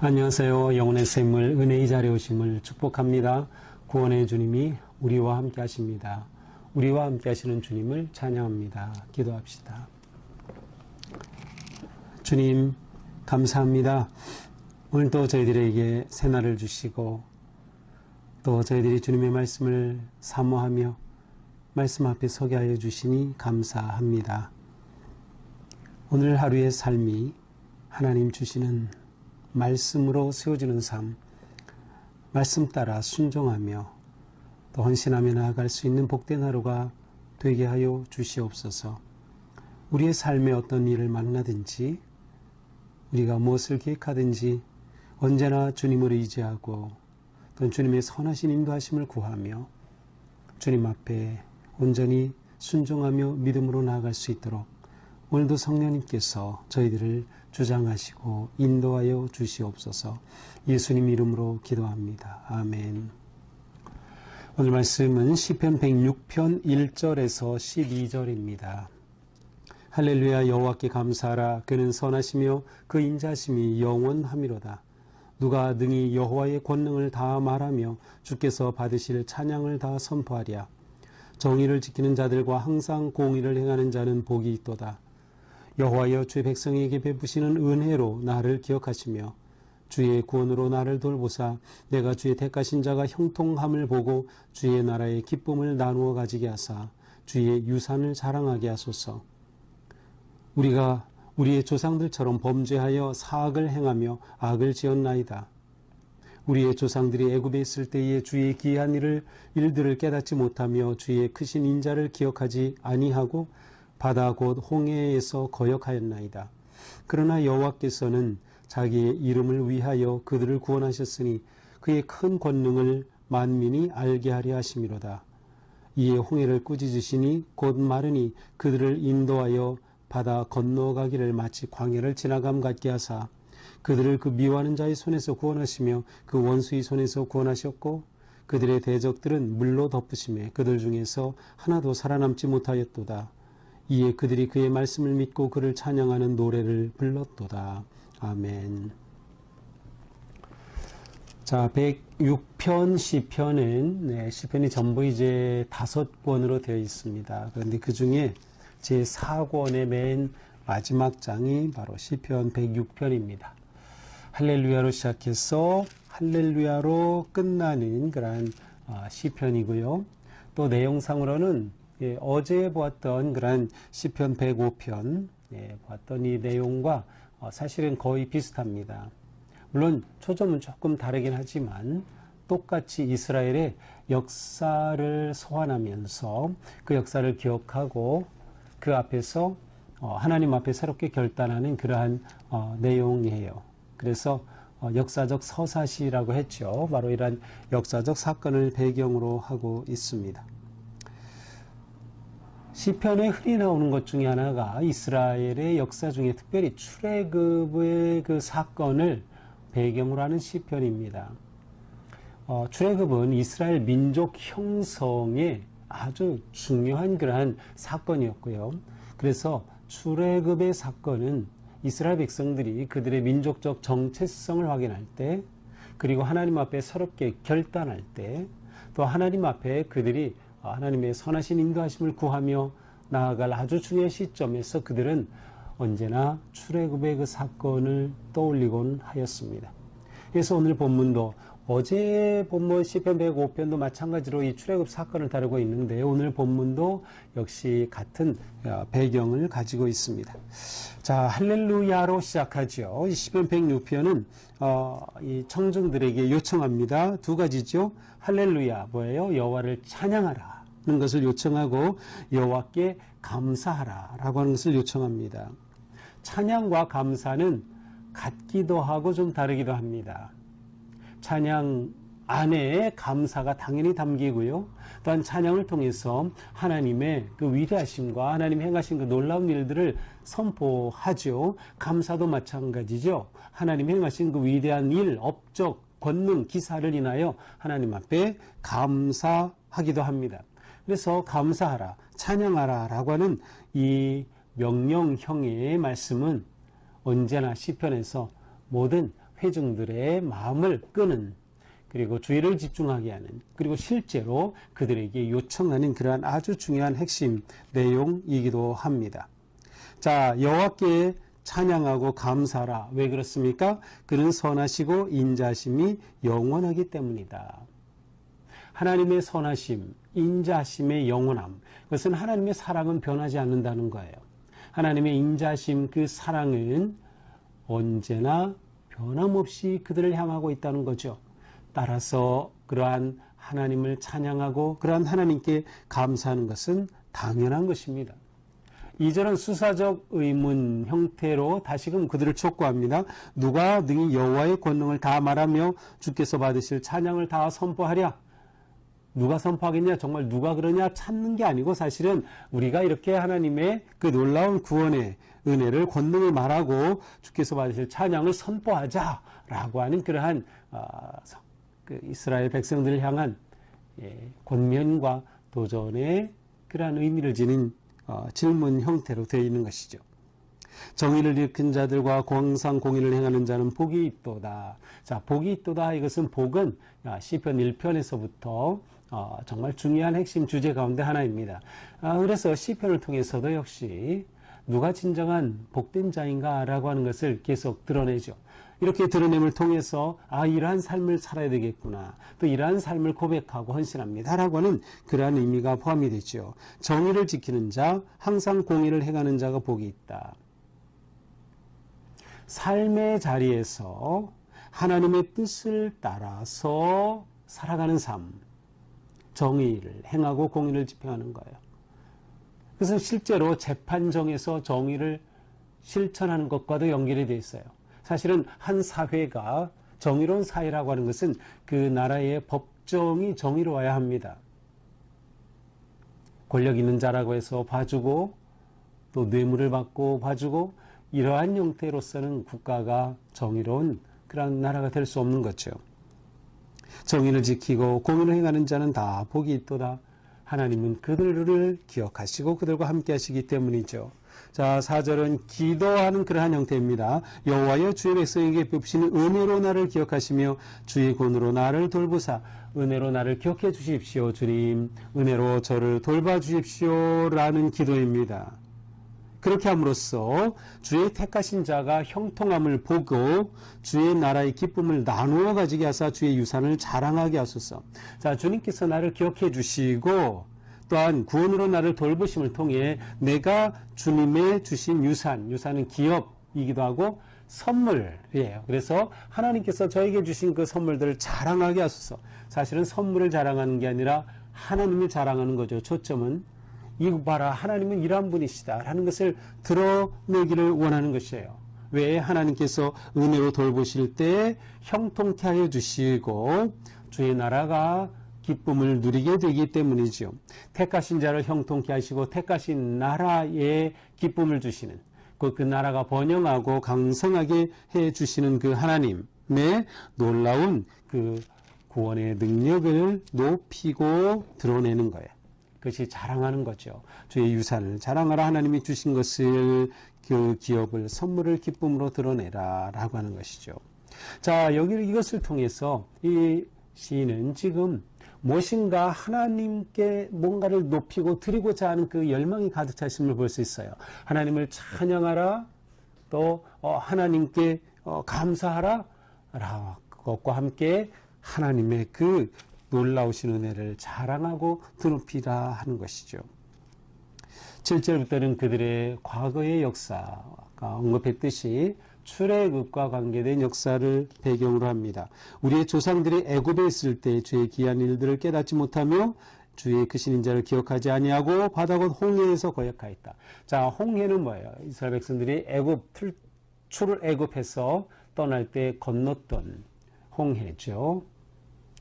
안녕하세요. 영혼의 샘물 은혜의 자리에 오심을 축복합니다. 구원의 주님이 우리와 함께 하십니다. 우리와 함께 하시는 주님을 찬양합니다. 기도합시다. 주님 감사합니다. 오늘도 저희들에게 새날을 주시고 또 저희들이 주님의 말씀을 사모하며 말씀 앞에 서게 하여 주시니 감사합니다. 오늘 하루의 삶이 하나님 주시는 말씀으로 세워지는 삶, 말씀 따라 순종하며 또 헌신하며 나아갈 수 있는 복된 하루가 되게 하여 주시옵소서. 우리의 삶에 어떤 일을 만나든지 우리가 무엇을 계획하든지 언제나 주님을 의지하고 또 주님의 선하신 인도하심을 구하며 주님 앞에 온전히 순종하며 믿음으로 나아갈 수 있도록 오늘도 성령님께서 저희들을 주장하시고 인도하여 주시옵소서. 예수님 이름으로 기도합니다. 아멘. 오늘 말씀은 시편 106편 1절에서 12절입니다. 할렐루야. 여호와께 감사하라. 그는 선하시며 그 인자심이 영원하미로다. 누가 능히 여호와의 권능을 다 말하며 주께서 받으실 찬양을 다 선포하랴. 정의를 지키는 자들과 항상 공의를 행하는 자는 복이 있도다. 여호와여, 주의 백성에게 베푸시는 은혜로 나를 기억하시며 주의 구원으로 나를 돌보사 내가 주의 택하신 자가 형통함을 보고 주의 나라의 기쁨을 나누어 가지게 하사 주의 유산을 자랑하게 하소서. 우리가 우리의 조상들처럼 범죄하여 사악을 행하며 악을 지었나이다. 우리의 조상들이 애굽에 있을 때에 주의 기이한 일들을 깨닫지 못하며 주의 크신 인자를 기억하지 아니하고 바다 곧 홍해에서 거역하였나이다. 그러나 여호와께서는 자기의 이름을 위하여 그들을 구원하셨으니 그의 큰 권능을 만민이 알게 하려 하심이로다. 이에 홍해를 꾸짖으시니 곧 마르니 그들을 인도하여 바다 건너가기를 마치 광야를 지나감 같게 하사 그들을 그 미워하는 자의 손에서 구원하시며 그 원수의 손에서 구원하셨고 그들의 대적들은 물로 덮으시매 그들 중에서 하나도 살아남지 못하였도다. 이에 그들이 그의 말씀을 믿고 그를 찬양하는 노래를 불렀도다. 아멘. 자, 106편 시편은 시편이 전부 이제 5권으로 되어 있습니다. 그런데 그 중에 제 4권의 맨 마지막 장이 바로 시편 106편입니다. 할렐루야로 시작해서 할렐루야로 끝나는 그런 시편이고요. 또 내용상으로는 어제 보았던 그런 시편 105편 보았던 이 내용과 사실은 거의 비슷합니다. 물론 초점은 조금 다르긴 하지만 똑같이 이스라엘의 역사를 소환하면서 그 역사를 기억하고 그 앞에서 하나님 앞에 새롭게 결단하는 그러한 내용이에요. 그래서 역사적 서사시라고 했죠. 바로 이러한 역사적 사건을 배경으로 하고 있습니다. 시편에 흔히 나오는 것 중에 하나가 이스라엘의 역사 중에 특별히 출애굽의 그 사건을 배경으로 하는 시편입니다. 출애굽은 이스라엘 민족 형성의 아주 중요한 그러한 사건이었고요. 그래서 출애굽의 사건은 이스라엘 백성들이 그들의 민족적 정체성을 확인할 때, 그리고 하나님 앞에 새롭게 결단할 때, 또 하나님 앞에 그들이 하나님의 선하신 인도하심을 구하며 나아갈 아주 중요한 시점에서 그들은 언제나 출애굽의 그 사건을 떠올리곤 하였습니다. 그래서 오늘 본문도 어제 본문 시편 105편도 마찬가지로 이 출애굽 사건을 다루고 있는데 오늘 본문도 역시 같은 배경을 가지고 있습니다. 자, 할렐루야로 시작하죠. 이 시편 106편은 이 청중들에게 요청합니다. 두 가지죠. 할렐루야 뭐예요? 여호와를 찬양하라 는 것을 요청하고 여호와께 감사하라 라고 하는 것을 요청합니다. 찬양과 감사는 같기도 하고 좀 다르기도 합니다. 찬양 안에 감사가 당연히 담기고요. 또한 찬양을 통해서 하나님의 그 위대하심과 하나님 행하신 그 놀라운 일들을 선포하죠. 감사도 마찬가지죠. 하나님 행하신 그 위대한 일, 업적, 권능, 기사를 인하여 하나님 앞에 감사하기도 합니다. 그래서 감사하라, 찬양하라 라고 하는 이 명령형의 말씀은 언제나 시편에서 모든 회중들의 마음을 끄는, 그리고 주의를 집중하게 하는, 그리고 실제로 그들에게 요청하는 그러한 아주 중요한 핵심 내용이기도 합니다. 자, 여호와께 찬양하고 감사하라. 왜 그렇습니까? 그는 선하시고 인자심이 영원하기 때문이다. 하나님의 선하심, 인자심의 영원함, 그것은 하나님의 사랑은 변하지 않는다는 거예요. 하나님의 인자심, 그 사랑은 언제나 변함없이 그들을 향하고 있다는 거죠. 따라서 그러한 하나님을 찬양하고 그러한 하나님께 감사하는 것은 당연한 것입니다. 2절은 수사적 의문 형태로 다시금 그들을 촉구합니다. 누가 능히 여호와의 권능을 다 말하며 주께서 받으실 찬양을 다 선포하랴. 누가 선포하겠냐? 정말 누가 그러냐? 찾는 게 아니고 사실은 우리가 이렇게 하나님의 그 놀라운 구원의 은혜를, 권능을 말하고 주께서 받으실 찬양을 선포하자라고 하는 그러한 그 이스라엘 백성들을 향한 권면과 도전의 그러한 의미를 지닌 질문 형태로 되어 있는 것이죠. 정의를 일으킨 자들과 공상 공의를 행하는 자는 복이 있도다. 자, 복이 있도다. 이것은 복은 시편 1편에서부터 정말 중요한 핵심 주제 가운데 하나입니다. 그래서 시편을 통해서도 역시 누가 진정한 복된 자인가 라고 하는 것을 계속 드러내죠. 이렇게 드러냄을 통해서 이러한 삶을 살아야 되겠구나, 또 이러한 삶을 고백하고 헌신합니다 라고 하는 그러한 의미가 포함이 되죠. 정의를 지키는 자, 항상 공의를 행하는 자가 복이 있다. 삶의 자리에서 하나님의 뜻을 따라서 살아가는 삶, 정의를 행하고 공의를 집행하는 거예요. 그것은 실제로 재판정에서 정의를 실천하는 것과도 연결이 되어 있어요. 사실은 한 사회가 정의로운 사회라고 하는 것은 그 나라의 법정이 정의로워야 합니다. 권력 있는 자라고 해서 봐주고 또 뇌물을 받고 봐주고 이러한 형태로서는 국가가 정의로운 그런 나라가 될 수 없는 거죠. 정의를 지키고 공의를 행하는 자는 다 복이 있도다. 하나님은 그들을 기억하시고 그들과 함께 하시기 때문이죠. 자, 4절은 기도하는 그러한 형태입니다. 여호와여, 주의 백성에게 베푸시는 은혜로 나를 기억하시며 주의 권으로 나를 돌보사. 은혜로 나를 기억해 주십시오. 주님, 은혜로 저를 돌봐 주십시오 라는 기도입니다. 그렇게 함으로써 주의 택하신 자가 형통함을 보고 주의 나라의 기쁨을 나누어 가지게 하사 주의 유산을 자랑하게 하소서. 자, 주님께서 나를 기억해 주시고 또한 구원으로 나를 돌보심을 통해 내가 주님의 주신 유산은 기업이기도 하고 선물이에요. 그래서 하나님께서 저에게 주신 그 선물들을 자랑하게 하소서. 사실은 선물을 자랑하는 게 아니라 하나님을 자랑하는 거죠. 초점은 이거 봐라, 하나님은 이러한 분이시다 라는 것을 드러내기를 원하는 것이에요. 왜? 하나님께서 은혜로 돌보실 때 형통케 하여 주시고 주의 나라가 기쁨을 누리게 되기 때문이죠. 택하신 자를 형통케 하시고 택하신 나라에 기쁨을 주시는 그 나라가 번영하고 강성하게 해 주시는 그 하나님의 놀라운 그 구원의 능력을 높이고 드러내는 거예요. 그것이 자랑하는 거죠. 주의 유산을 자랑하라. 하나님이 주신 것을, 그 기업을, 선물을 기쁨으로 드러내라 라고 하는 것이죠. 자, 여기 이것을 통해서 이 시인은 지금 무엇인가 하나님께 뭔가를 높이고 드리고자 하는 그 열망이 가득 차심을 볼 수 있어요. 하나님을 찬양하라, 또 하나님께 감사하라 라고 그것과 함께 하나님의 그 놀라우신 은혜를 자랑하고 드높이라 하는 것이죠. 7절부터는 그들의 과거의 역사, 아까 언급했듯이 출애굽과 관계된 역사를 배경으로 합니다. 우리의 조상들이 애굽에 있을 때 주의 기한 일들을 깨닫지 못하며 주의 크신 인자를 기억하지 아니하고 바다 곧 홍해에서 거역하였다. 자, 홍해는 뭐예요? 이스라엘 백성들이 출애굽해서 떠날 때 건넜던 홍해죠.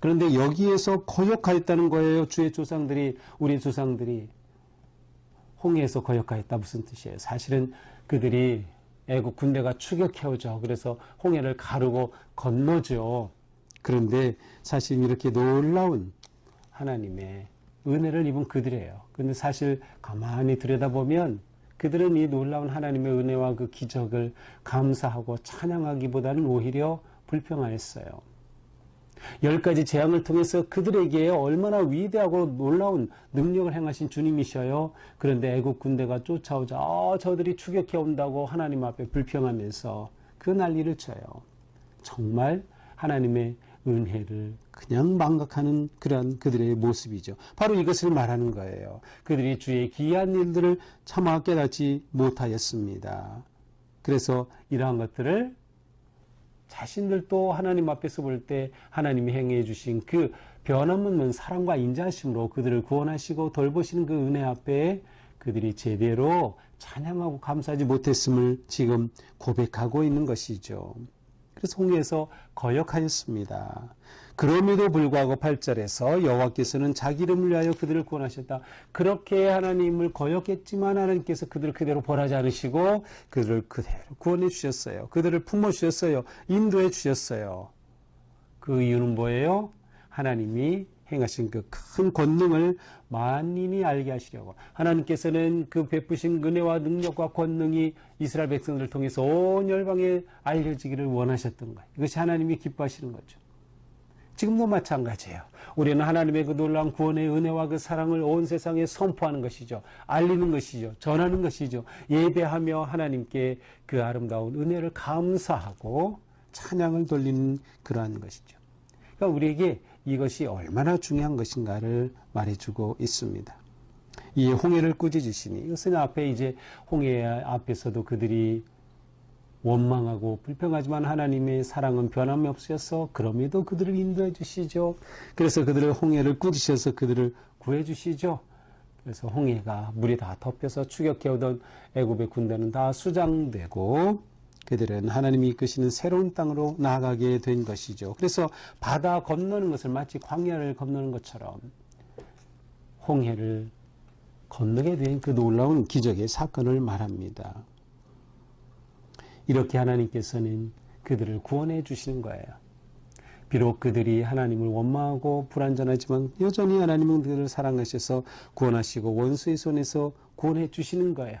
그런데 여기에서 거역하였다는 거예요. 주의 조상들이, 우리 조상들이 홍해에서 거역하였다. 무슨 뜻이에요? 사실은 그들이 애국 군대가 추격해오죠. 그래서 홍해를 가르고 건너죠. 그런데 사실 이렇게 놀라운 하나님의 은혜를 입은 그들이에요. 그런데 사실 가만히 들여다보면 그들은 이 놀라운 하나님의 은혜와 그 기적을 감사하고 찬양하기보다는 오히려 불평하였어요. 10가지 재앙을 통해서 그들에게 얼마나 위대하고 놀라운 능력을 행하신 주님이셔요. 그런데 애국 군대가 쫓아오자 저들이 추격해 온다고 하나님 앞에 불평하면서 그 난리를 쳐요. 정말 하나님의 은혜를 그냥 망각하는 그러한 그들의 모습이죠. 바로 이것을 말하는 거예요. 그들이 주의 기이한 일들을 차마 깨닫지 못하였습니다. 그래서 이러한 것들을 자신들도 하나님 앞에서 볼 때 하나님이 행해 주신 그 변함없는 사랑과 인자하심으로 그들을 구원하시고 돌보시는 그 은혜 앞에 그들이 제대로 찬양하고 감사하지 못했음을 지금 고백하고 있는 것이죠. 그래서 홍해에서 거역하였습니다. 그럼에도 불구하고 8절에서 여호와께서는 자기 이름을 위하여 그들을 구원하셨다. 그렇게 하나님을 거역했지만 하나님께서 그들을 그대로 벌하지 않으시고 그들을 그대로 구원해 주셨어요. 그들을 품어 주셨어요. 인도해 주셨어요. 그 이유는 뭐예요? 하나님이 행하신 그 큰 권능을 만인이 알게 하시려고. 하나님께서는 그 베푸신 은혜와 능력과 권능이 이스라엘 백성들을 통해서 온 열방에 알려지기를 원하셨던 거예요. 이것이 하나님이 기뻐하시는 거죠. 지금도 마찬가지예요. 우리는 하나님의 그 놀라운 구원의 은혜와 그 사랑을 온 세상에 선포하는 것이죠. 알리는 것이죠. 전하는 것이죠. 예배하며 하나님께 그 아름다운 은혜를 감사하고 찬양을 돌리는 그러한 것이죠. 그러니까 우리에게 이것이 얼마나 중요한 것인가를 말해주고 있습니다. 이 홍해를 꾸짖으시니 이것은 앞에 이제 홍해 앞에서도 그들이 원망하고 불평하지만 하나님의 사랑은 변함이 없으셔서 그럼에도 그들을 인도해 주시죠. 그래서 그들을 홍해를 꾸짖으셔서 그들을 구해 주시죠. 그래서 홍해가 물이 다 덮여서 추격해 오던 애굽의 군대는 다 수장되고 그들은 하나님이 이끄시는 새로운 땅으로 나아가게 된 것이죠. 그래서 바다 건너는 것을 마치 광야를 건너는 것처럼 홍해를 건너게 된 그 놀라운 기적의 사건을 말합니다. 이렇게 하나님께서는 그들을 구원해 주시는 거예요. 비록 그들이 하나님을 원망하고 불완전하지만 여전히 하나님은 그들을 사랑하셔서 구원하시고 원수의 손에서 구원해 주시는 거예요.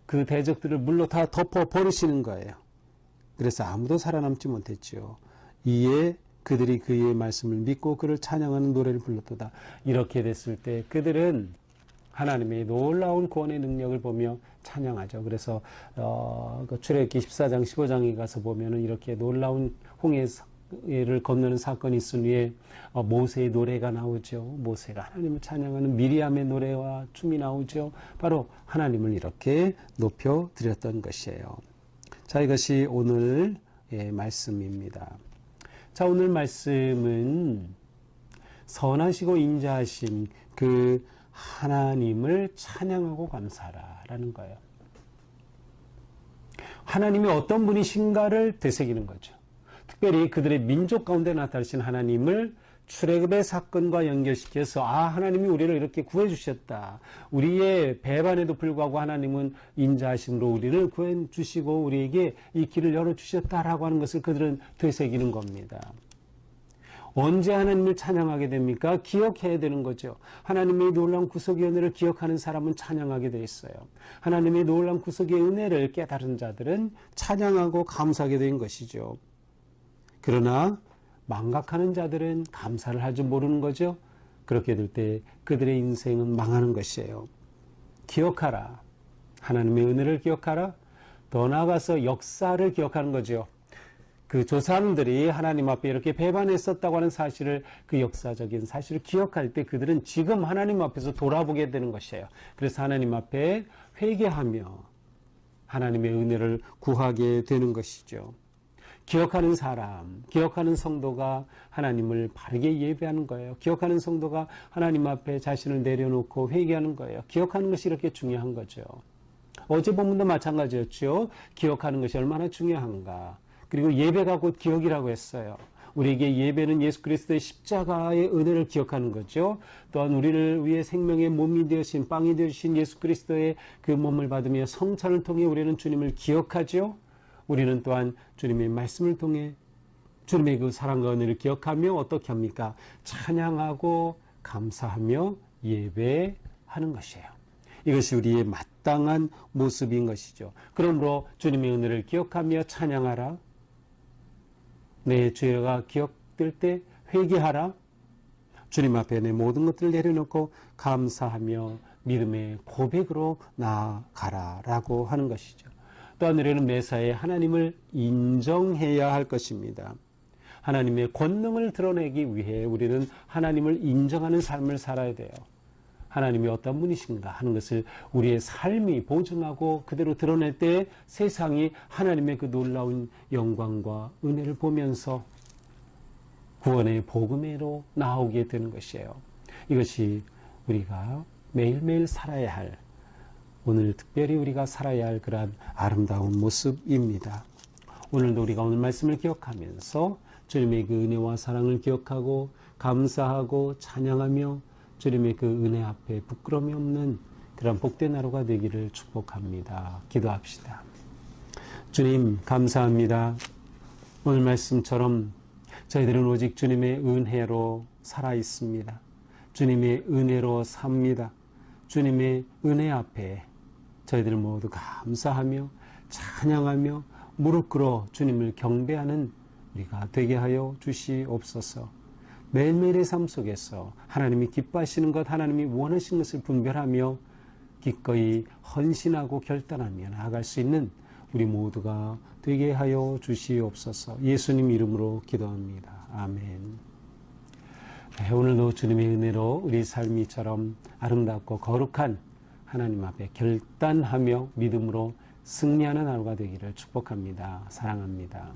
그 대적들을 물로 다 덮어 버리시는 거예요. 그래서 아무도 살아남지 못했죠. 이에 그들이 그의 말씀을 믿고 그를 찬양하는 노래를 불렀도다. 이렇게 됐을 때 그들은 하나님의 놀라운 구원의 능력을 보며 찬양하죠. 그래서 출애굽기 14장 15장에 가서 보면은 이렇게 놀라운 홍해를 건너는 사건이 있은 후에 모세의 노래가 나오죠. 모세가 하나님을 찬양하는 미리암의 노래와 춤이 나오죠. 바로 하나님을 이렇게 높여 드렸던 것이에요. 자, 이것이 오늘 말씀입니다. 자, 오늘 말씀은 선하시고 인자하신 그 하나님을 찬양하고 감사하라라는 거예요. 하나님이 어떤 분이신가를 되새기는 거죠. 특별히 그들의 민족 가운데 나타나신 하나님을 출애굽의 사건과 연결시켜서 하나님이 우리를 이렇게 구해 주셨다. 우리의 배반에도 불구하고 하나님은 인자하심으로 우리를 구해 주시고 우리에게 이 길을 열어 주셨다라고 하는 것을 그들은 되새기는 겁니다. 언제 하나님을 찬양하게 됩니까? 기억해야 되는 거죠. 하나님의 놀라운 구속의 은혜를 기억하는 사람은 찬양하게 돼 있어요. 하나님의 놀라운 구속의 은혜를 깨달은 자들은 찬양하고 감사하게 된 것이죠. 그러나 망각하는 자들은 감사를 할 줄 모르는 거죠. 그렇게 될 때 그들의 인생은 망하는 것이에요. 기억하라. 하나님의 은혜를 기억하라. 더 나아가서 역사를 기억하는 거죠. 그 조상들이 하나님 앞에 이렇게 배반했었다고 하는 사실을, 그 역사적인 사실을 기억할 때 그들은 지금 하나님 앞에서 돌아보게 되는 것이에요. 그래서 하나님 앞에 회개하며 하나님의 은혜를 구하게 되는 것이죠. 기억하는 사람, 기억하는 성도가 하나님을 바르게 예배하는 거예요. 기억하는 성도가 하나님 앞에 자신을 내려놓고 회개하는 거예요. 기억하는 것이 이렇게 중요한 거죠. 어제 본문도 마찬가지였죠. 기억하는 것이 얼마나 중요한가. 그리고 예배가 곧 기억이라고 했어요. 우리에게 예배는 예수 그리스도의 십자가의 은혜를 기억하는 거죠. 또한 우리를 위해 생명의 몸이 되신, 빵이 되신 예수 그리스도의 그 몸을 받으며 성찬을 통해 우리는 주님을 기억하죠. 우리는 또한 주님의 말씀을 통해 주님의 그 사랑과 은혜를 기억하며 어떻게 합니까? 찬양하고 감사하며 예배하는 것이에요. 이것이 우리의 마땅한 모습인 것이죠. 그러므로 주님의 은혜를 기억하며 찬양하라. 내 죄가 기억될 때 회개하라. 주님 앞에 내 모든 것들을 내려놓고 감사하며 믿음의 고백으로 나아가라 라고 하는 것이죠. 또한 우리는 매사에 하나님을 인정해야 할 것입니다. 하나님의 권능을 드러내기 위해 우리는 하나님을 인정하는 삶을 살아야 돼요. 하나님이 어떤 분이신가 하는 것을 우리의 삶이 보증하고 그대로 드러낼 때 세상이 하나님의 그 놀라운 영광과 은혜를 보면서 구원의 복음으로 나오게 되는 것이에요. 이것이 우리가 매일매일 살아야 할, 오늘 특별히 우리가 살아야 할 그러한 아름다운 모습입니다. 오늘도 우리가 오늘 말씀을 기억하면서 주님의 그 은혜와 사랑을 기억하고 감사하고 찬양하며 주님의 그 은혜 앞에 부끄러움이 없는 그런 복된 하루가 되기를 축복합니다. 기도합시다. 주님 감사합니다. 오늘 말씀처럼 저희들은 오직 주님의 은혜로 살아 있습니다. 주님의 은혜로 삽니다. 주님의 은혜 앞에 저희들 모두 감사하며 찬양하며 무릎 꿇어 주님을 경배하는 우리가 되게 하여 주시옵소서. 매일매일의 삶 속에서 하나님이 기뻐하시는 것, 하나님이 원하시는 것을 분별하며 기꺼이 헌신하고 결단하며 나아갈 수 있는 우리 모두가 되게 하여 주시옵소서. 예수님 이름으로 기도합니다. 아멘. 오늘도 주님의 은혜로 우리 삶이처럼 아름답고 거룩한 하나님 앞에 결단하며 믿음으로 승리하는 하루가 되기를 축복합니다. 사랑합니다.